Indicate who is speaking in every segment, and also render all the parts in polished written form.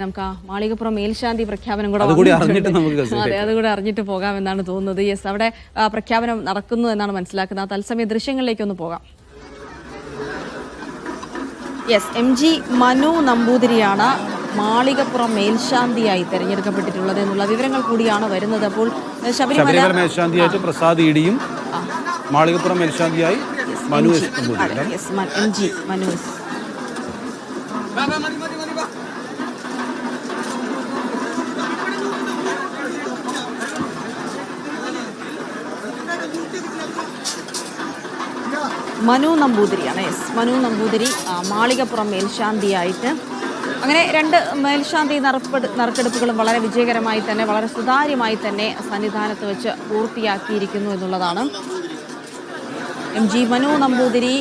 Speaker 1: നമുക്ക് മാളികപ്പുറം മേൽശാന്തി പ്രഖ്യാപനം കൂടെ അതുകൂടെ അറിഞ്ഞിട്ട് പോകാമെന്നാണ് തോന്നുന്നത്. യെസ്, അവിടെ പ്രഖ്യാപനം നടക്കുന്നു എന്നാണ് മനസ്സിലാക്കുന്നത്. തത്സമയ ദൃശ്യങ്ങളിലേക്കൊന്ന് പോകാം. യെസ്, MG മനു നമ്പൂതിരിയാണ് മാളികപ്പുറം മേൽശാന്തിയായി തെരഞ്ഞെടുക്കപ്പെട്ടിട്ടുള്ളത് എന്നുള്ള വിവരങ്ങൾ കൂടിയാണ് വരുന്നത്. അപ്പോൾ
Speaker 2: ശബരിമല മേൽശാന്തിയായിട്ട് പ്രസാദ് ഇടിയും മാളികപ്പുറം മേൽശാന്തിയായി മനു
Speaker 1: MG മനു. മനു നമ്പൂതിരിയാണ്. യെസ്, മനു നമ്പൂതിരി മാളികപ്പുറം മേൽശാന്തിയായിട്ട്. അങ്ങനെ രണ്ട് മേൽശാന്തി നറുക്കെടുപ്പുകളും വളരെ വിജയകരമായി തന്നെ വളരെ സുതാര്യമായി തന്നെ സന്നിധാനത്ത് വെച്ച് പൂർത്തിയാക്കിയിരിക്കുന്നു എന്നുള്ളതാണ്. MG മനു നമ്പൂതിരി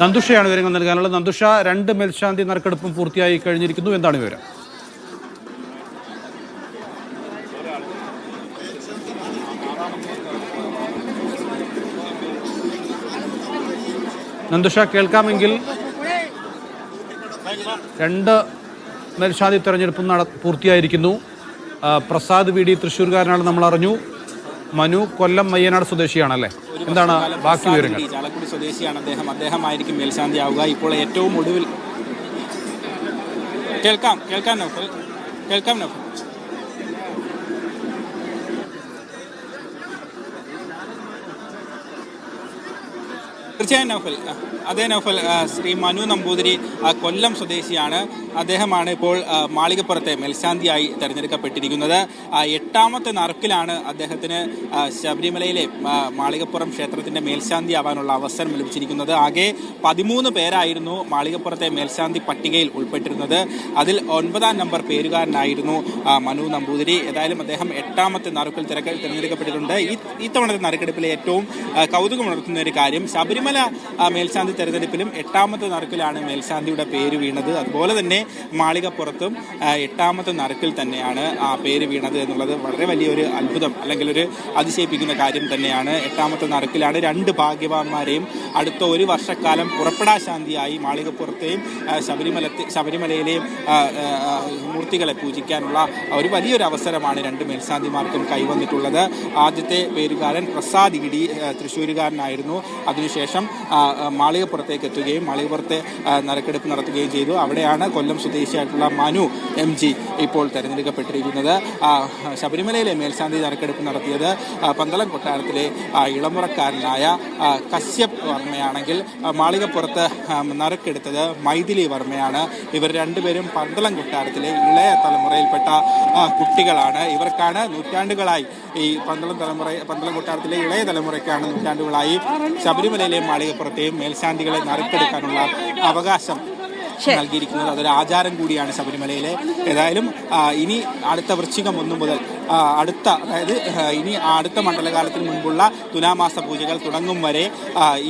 Speaker 2: നന്ദുഷയാണ് വിവരങ്ങൾ നൽകാനുള്ളത്. നന്ദുഷ, രണ്ട് മേൽശാന്തി നറുക്കെടുപ്പും പൂർത്തിയായി കഴിഞ്ഞിരിക്കുന്നു. എന്താണ് വിവരം? നന്ദുഷ, കേൾക്കാമെങ്കിൽ രണ്ട് മേൽശാന്തി തെരഞ്ഞെടുപ്പും പൂർത്തിയായിരിക്കുന്നു. പ്രസാദ് VD തൃശ്ശൂർകാരനാണ്, നമ്മൾ അറിഞ്ഞു. മനു കൊല്ലം മയ്യനാട് സ്വദേശിയാണല്ലേ? എന്താണ് ബാക്കി വിവരങ്ങൾ?
Speaker 3: ചാലക്കുടി സ്വദേശിയാണ് അദ്ദേഹമായിരിക്കും മേൽശാന്തി ആവുക. ഇപ്പോൾ ഏറ്റവും ഒടുവിൽ കേൾക്കാം നൗഫൽ. തീർച്ചയായും നൗഫൽ. അതേ നൗഫൽ, ശ്രീ മനു നമ്പൂതിരി കൊല്ലം സ്വദേശിയാണ്. അദ്ദേഹമാണ് ഇപ്പോൾ മാളികപ്പുറത്തെ മേൽശാന്തിയായി തെരഞ്ഞെടുക്കപ്പെട്ടിരിക്കുന്നത്. 8ാമത്തെ നറുക്കിലാണ് അദ്ദേഹത്തിന് ശബരിമലയിലെ മാളികപ്പുറം ക്ഷേത്രത്തിൻ്റെ മേൽശാന്തി ആവാനുള്ള അവസരം ലഭിച്ചിരിക്കുന്നത്. ആകെ 13 പേരായിരുന്നു മാളികപ്പുറത്തെ മേൽശാന്തി പട്ടികയിൽ ഉൾപ്പെട്ടിരുന്നത്. അതിൽ 9ാം നമ്പർ പേരുകാരനായിരുന്നു മനു നമ്പൂതിരി. ഏതായാലും അദ്ദേഹം 8ാമത്തെ നറുക്കിൽ തിരഞ്ഞെടുക്കപ്പെട്ടിട്ടുണ്ട്. ഇത്തവണത്തെ നറുക്കെടുപ്പിലെ ഏറ്റവും കൗതുകമുണർത്തുന്ന ഒരു കാര്യം, ശബരിമല മേൽശാന്തി തെരഞ്ഞെടുപ്പിലും 8ാമത്തെ നറുക്കിലാണ് മേൽശാന്തിയുടെ പേര് വീണത്. അതുപോലെ തന്നെ മാളികപ്പുറത്തും 8ാമത്തെ നറുക്കിൽ തന്നെയാണ് ആ പേര് വീണത് എന്നുള്ളത് വളരെ വലിയൊരു അത്ഭുതം അല്ലെങ്കിൽ ഒരു അതിശയിപ്പിക്കുന്ന കാര്യം തന്നെയാണ്. 8ാമത്തെ നറുക്കിലാണ് രണ്ട് ഭാഗ്യവാന്മാരെയും അടുത്ത ഒരു വർഷക്കാലം പുറപ്പെടാശാന്തിയായി മാളികപ്പുറത്തെയും ശബരിമലയിലെയും മൂർത്തികളെ പൂജിക്കാനുള്ള ഒരു വലിയൊരു അവസരമാണ് രണ്ട് മേൽശാന്തിമാർക്കും കൈവന്നിട്ടുള്ളത്. ആദ്യത്തെ പേരുകാരൻ പ്രസാദ് ഇടി തൃശ്ശൂരുകാരനായിരുന്നു. അതിനുശേഷം മാളികപ്പുറത്തേക്ക് എത്തുകയും മാളികപ്പുറത്തെ നറുക്കെടുപ്പ് നടത്തുകയും ചെയ്തു. അവിടെയാണ് കൊല്ലം സ്വദേശിയായിട്ടുള്ള മനു MG ഇപ്പോൾ തെരഞ്ഞെടുക്കപ്പെട്ടിരിക്കുന്നത്. ശബരിമലയിലെ മേൽശാന്തി നറുക്കെടുപ്പ് നടത്തിയത് പന്തളം കൊട്ടാരത്തിലെ ഇളമുറക്കാരനായ കശ്യപ് വർമ്മയാണെങ്കിൽ മാളികപ്പുറത്ത് നറുക്കെടുത്തത് മൈഥിലി വർമ്മയാണ്. ഇവർ രണ്ടുപേരും പന്തളം കൊട്ടാരത്തിലെ ഇളയ തലമുറയിൽപ്പെട്ട കുട്ടികളാണ്. ഇവർക്കാണ് നൂറ്റാണ്ടുകളായി ഈ പന്തളം കൊട്ടാരത്തിലെ ഇളയ തലമുറയ്ക്കാണ് നൂറ്റാണ്ടുകളായി ശബരിമലയിലെ മാളികപ്പുറത്തെയും മേൽശാന്തികളെ നറുക്കെടുക്കാനുള്ള അവകാശം നൽകിയിരിക്കുന്നത്. അതൊരു ആചാരം കൂടിയാണ് ശബരിമലയിലെ. ഏതായാലും ഇനി അടുത്ത വൃശ്ചികം 1 മുതൽ അടുത്ത മണ്ഡലകാലത്തിന് മുമ്പുള്ള തുലാമാസ പൂജകൾ തുടങ്ങും വരെ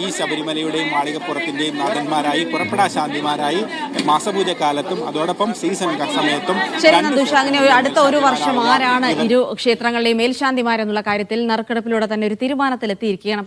Speaker 3: ഈ ശബരിമലയുടെയും മാളികപ്പുറത്തിന്റെയും നാഥന്മാരായി പുറപ്പെടാശാന്തിമാരായി മാസപൂജക്കാലത്തും അതോടൊപ്പം സീസൺ സമയത്തും.
Speaker 1: അങ്ങനെ അടുത്ത ഒരു വർഷം ആരാണ് ഇരു ക്ഷേത്രങ്ങളിലെയും മേൽശാന്തിമാരെന്നുള്ള കാര്യത്തിൽ നറുക്കെടുപ്പിലൂടെ തന്നെ ഒരു തീരുമാനത്തിലെത്തിയിരിക്കുകയാണ്.